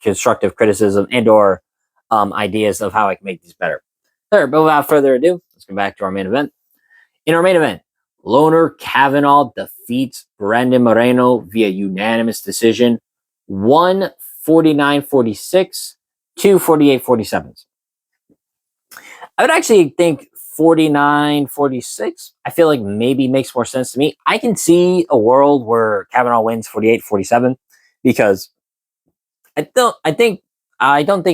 constructive criticism and or ideas of how I can make these better. But without further ado, let's go back to our main event. In our main event, Lone'er Kavanagh defeats Brandon Moreno via unanimous decision, 149-46 to 48-47. I would actually think 49-46. I feel like maybe makes more sense to me. I can see a world where Kavanagh wins 48-47 because I don't think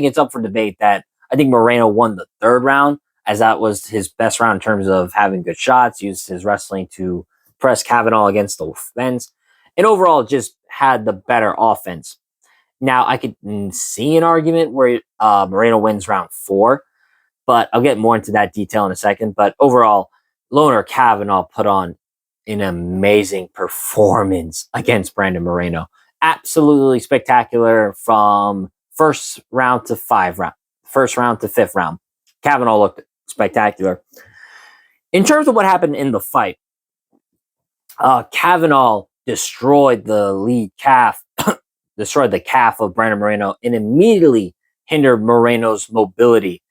it's up for debate that I think Moreno won the 3rd round, as that was his best round in terms of having good shots, used his wrestling to press Kavanagh against the fence, and overall just had the better offense. Now, I could see an argument where Moreno wins round 4, but I'll get more into that detail in a second. But overall, Lone'er Kavanagh put on an amazing performance against Brandon Moreno. Absolutely spectacular from first round to 5th round. Kavanagh looked spectacular. In terms of what happened in the fight, Kavanagh destroyed the calf of Brandon Moreno and immediately hindered Moreno's mobility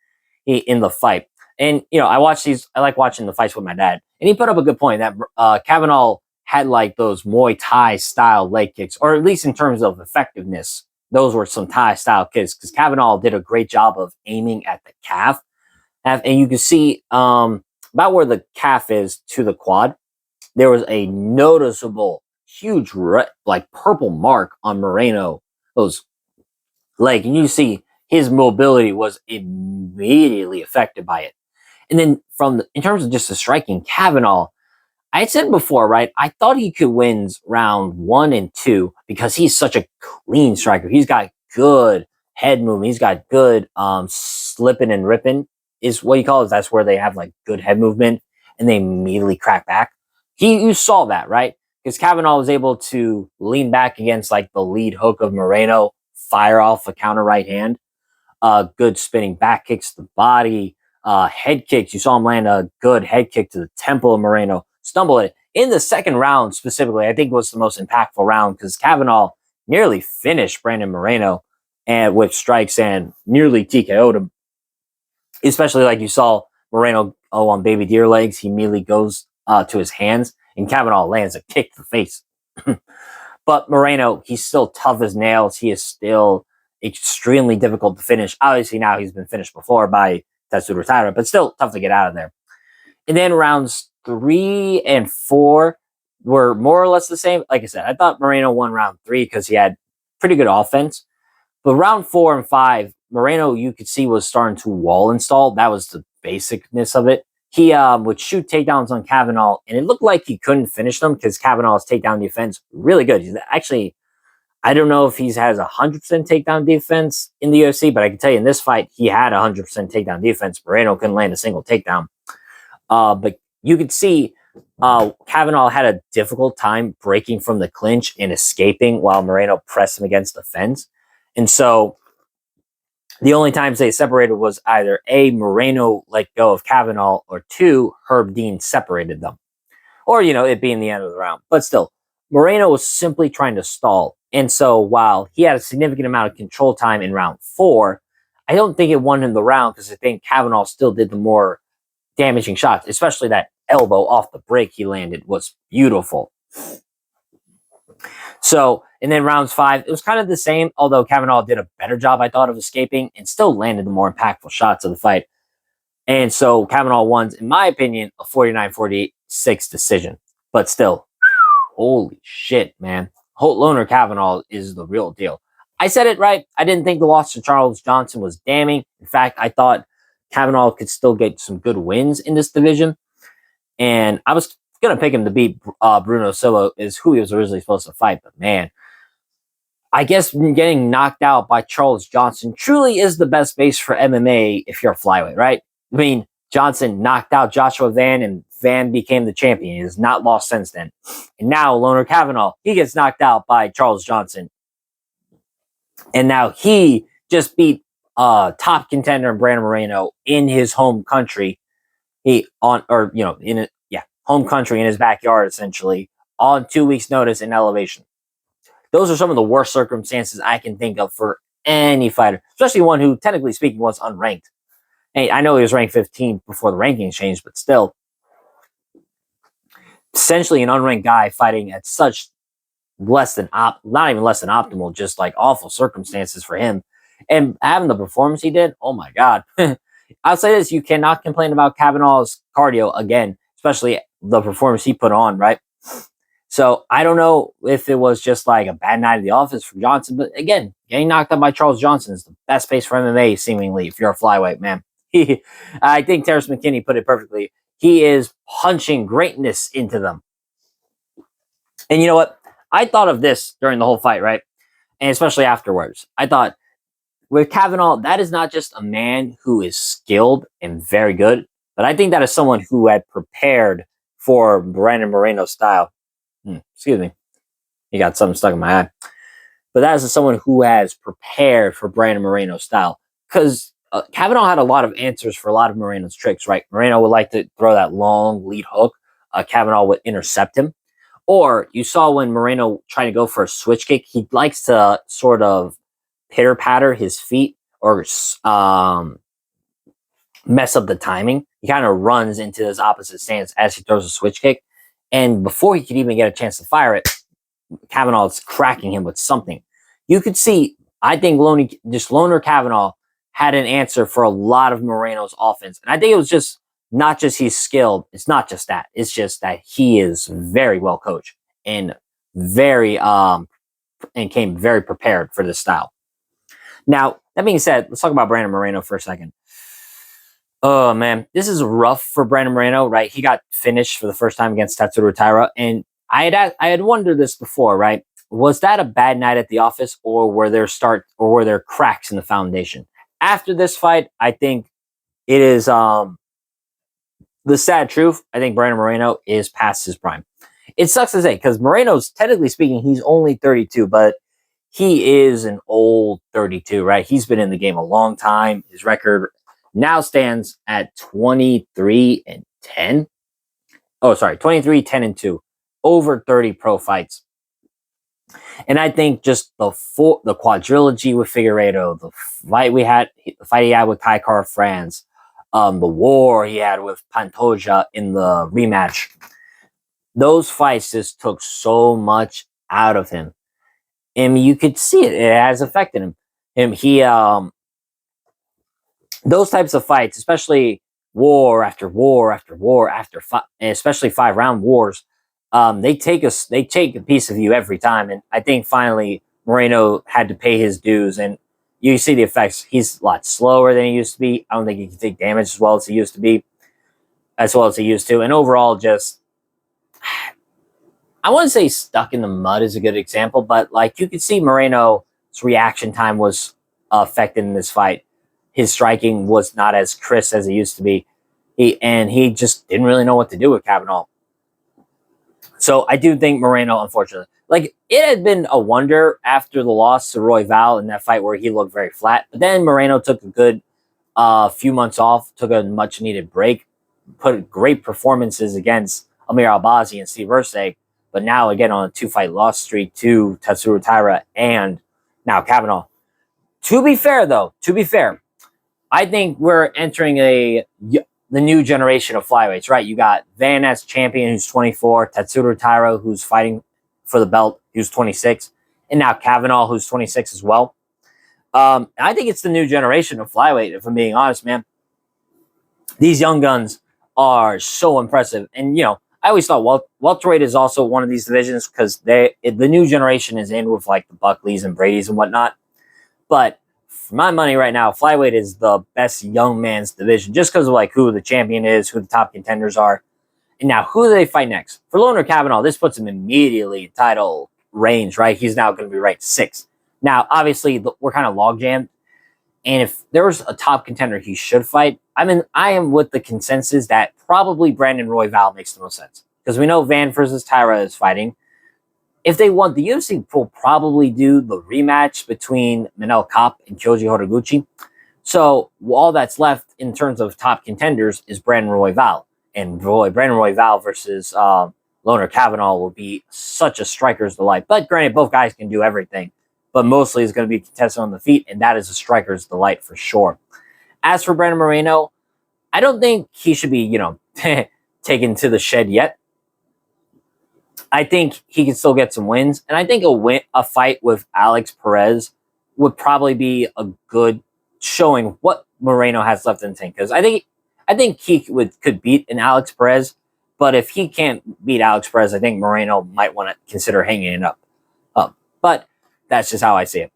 in the fight. And, I like watching the fights with my dad. And he put up a good point that Kavanagh had like those Muay Thai style leg kicks, or at least in terms of effectiveness those were some Thai style kicks because Kavanagh did a great job of aiming at the calf. And you can see about where the calf is to the quad, there was a noticeable, huge, like purple mark on Moreno's leg. And you see his mobility was immediately affected by it. And then in terms of just the striking, Kavanagh, I had said before, right? I thought he could win round 1 and 2 because he's such a clean striker. He's got good head movement. He's got good slipping and ripping is what you call it. That's where they have like good head movement and they immediately crack back. You saw that, right? Because Kavanagh was able to lean back against like the lead hook of Moreno, fire off a counter right hand, good spinning back kicks to the body, head kicks. You saw him land a good head kick to the temple of Moreno, stumble it. In the second round specifically, I think was the most impactful round because Kavanagh nearly finished Brandon Moreno and with strikes and nearly TKO'd him. Especially like you saw Moreno on baby deer legs, he immediately goes to his hands and Kavanagh lands a kick to the face. But Moreno, he's still tough as nails. He is still extremely difficult to finish. Obviously now he's been finished before by Tetsudo Taira, but still tough to get out of there. And then rounds 3 and 4 were more or less the same. Like I said, I thought Moreno won round 3 because he had pretty good offense. But round 4 and 5, Moreno, you could see, was starting to wall install. That was the basicness of it. He would shoot takedowns on Kavanagh, and it looked like he couldn't finish them because Kavanagh's takedown defense really good. He's actually, I don't know if he has 100% takedown defense in the UFC, but I can tell you in this fight, he had 100% takedown defense. Moreno couldn't land a single takedown. But you could see Kavanagh had a difficult time breaking from the clinch and escaping while Moreno pressed him against the fence. And so the only times they separated was either A, Moreno let go of Kavanagh, or 2, Herb Dean separated them. Or, it being the end of the round. But still, Moreno was simply trying to stall. And so while he had a significant amount of control time in round 4, I don't think it won him the round because I think Kavanagh still did the more damaging shots, especially that elbow off the break he landed was beautiful. So, and then rounds 5, it was kind of the same, although Kavanagh did a better job, I thought, of escaping and still landed the more impactful shots of the fight. And so Kavanagh won, in my opinion, a 49-46 decision. But still, holy shit, man. Lone'er Kavanagh is the real deal. I said it right. I didn't think the loss to Charles Johnson was damning. In fact, I thought Kavanagh could still get some good wins in this division. And I was going to pick him to beat Bruno Silva, is who he was originally supposed to fight. But man, I guess getting knocked out by Charles Johnson truly is the best base for MMA if you're a flyweight, right? I mean, Johnson knocked out Joshua Van and Van became the champion. He has not lost since then. And now Lone'er Kavanagh, he gets knocked out by Charles Johnson. And now he just beat top contender Brandon Moreno in his home country. Home country in his backyard, essentially, on 2 weeks' notice in elevation. Those are some of the worst circumstances I can think of for any fighter, especially one who, technically speaking, was unranked. Hey, I know he was ranked 15th before the rankings changed, but still, essentially an unranked guy fighting at such not even less than optimal, just like awful circumstances for him. And having the performance he did, oh my God. I'll say this, you cannot complain about Kavanagh's cardio again, especially the performance he put on, right? So I don't know if it was just like a bad night at the office for Johnson, but again, getting knocked out by Charles Johnson is the best pace for MMA, seemingly, if you're a flyweight, man. I think Terrence McKinney put it perfectly. He is punching greatness into them. And you know what? I thought of this during the whole fight, right? And especially afterwards. I thought, with Kavanagh, that is not just a man who is skilled and very good, but I think that is someone who had prepared for Brandon Moreno's style. Excuse me. He got something stuck in my eye. But that is someone who has prepared for Brandon Moreno's style. Because Kavanagh had a lot of answers for a lot of Moreno's tricks, right? Moreno would like to throw that long lead hook. Kavanagh would intercept him. Or you saw when Moreno tried to go for a switch kick, he likes to sort of pitter-patter his feet or mess up the timing. He kind of runs into his opposite stance as he throws a switch kick. And before he could even get a chance to fire it, Kavanagh's cracking him with something. You could see I think Lone'er Kavanagh had an answer for a lot of Moreno's offense. And I think it was just not just he's skilled. It's not just that. It's just that he is very well coached and very and came very prepared for this style. Now, that being said, let's talk about Brandon Moreno for a second. Oh man, this is rough for Brandon Moreno, right? He got finished for the first time against Tatsuro Taira, and I had wondered this before, right? Was that a bad night at the office, or were there cracks in the foundation? After this fight, I think it is the sad truth. I think Brandon Moreno is past his prime. It sucks to say because Moreno's technically speaking, he's only 32, but he is an old 32, right? He's been in the game a long time. His record now stands at 23 and 10. Oh, sorry, 23, 10 and 2. Over 30 pro fights. And I think just the quadrilogy with Figueiredo, the fight he had with Kai France, the war he had with Pantoja in the rematch, those fights just took so much out of him. And you could see it. It has affected him. Those types of fights, especially war after war after war especially 5-round wars, they take a piece of you every time. And I think finally Moreno had to pay his dues, and you see the effects. He's a lot slower than he used to be. I don't think he can take damage as well as he used to. And overall, just I wouldn't say stuck in the mud is a good example, but like you could see Moreno's reaction time was affected in this fight. His striking was not as crisp as it used to be. He just didn't really know what to do with Kavanagh. So I do think Moreno, unfortunately, like it had been a wonder after the loss to Royval in that fight where he looked very flat. But then Moreno took a good few months off, took a much needed break, put great performances against Amir Albazi and Steve Erceg. But now again on a 2-fight loss streak to Tatsuro Taira and now Kavanagh. To be fair, I think we're entering the new generation of flyweights, right? You got Van Ness champion who's 24, Tatsuro Taira who's fighting for the belt, who's 26, and now Kavanagh who's 26 as well. I think it's the new generation of flyweight, if I'm being honest, man. These young guns are so impressive. And, I always thought welterweight is also one of these divisions because the new generation is in with like the Buckleys and Bradys and whatnot. But for my money right now, flyweight is the best young man's division just because of like who the champion is, who the top contenders are. And now who do they fight next? For Lone'er Kavanagh, this puts him immediately in title range, right? He's now going to be ranked 6th. Now, obviously, we're kind of log jammed. And if there was a top contender he should fight, I am with the consensus that probably Brandon Royval makes the most sense. Because we know Van versus Taira is fighting. If they want, the UFC will probably do the rematch between Manel Kape and Kyoji Horiguchi. So all that's left in terms of top contenders is Brandon Royval. And Brandon Royval versus Lone'er Kavanagh will be such a striker's delight. But granted, both guys can do everything. But mostly it's going to be contested on the feet, and that is a striker's delight for sure. As for Brandon Moreno, I don't think he should be, taken to the shed yet. I think he can still get some wins, and I think a fight with Alex Perez would probably be a good showing what Moreno has left in the tank. Because I think he could beat an Alex Perez, but if he can't beat Alex Perez, I think Moreno might want to consider hanging it up. But that's just how I see it.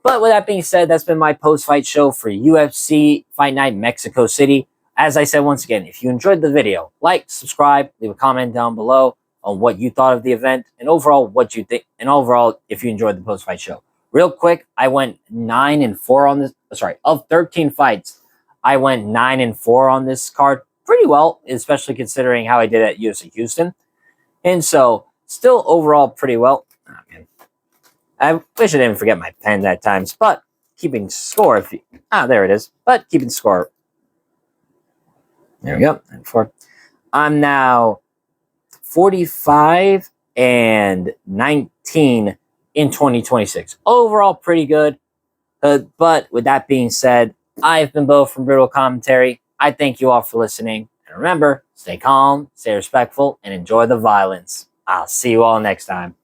But with that being said, that's been my post-fight show for UFC Fight Night Mexico City. As I said once again, if you enjoyed the video, like, subscribe, leave a comment down below on what you thought of the event and overall what you think, and overall if you enjoyed the post-fight show. Real quick, I went 9-4 on this. Sorry, of 13 fights, I went 9-4 on this card. Pretty well, especially considering how I did at UFC Houston. And so, still overall pretty well. Oh, man. I wish I didn't forget my pen at times, but keeping score. There it is. But keeping score. There we go. 9-4. I'm now 45-19 in 2026. Overall, pretty good. But with that being said, I've been Bo from Brutal Commentary. I thank you all for listening. And remember, stay calm, stay respectful, and enjoy the violence. I'll see you all next time.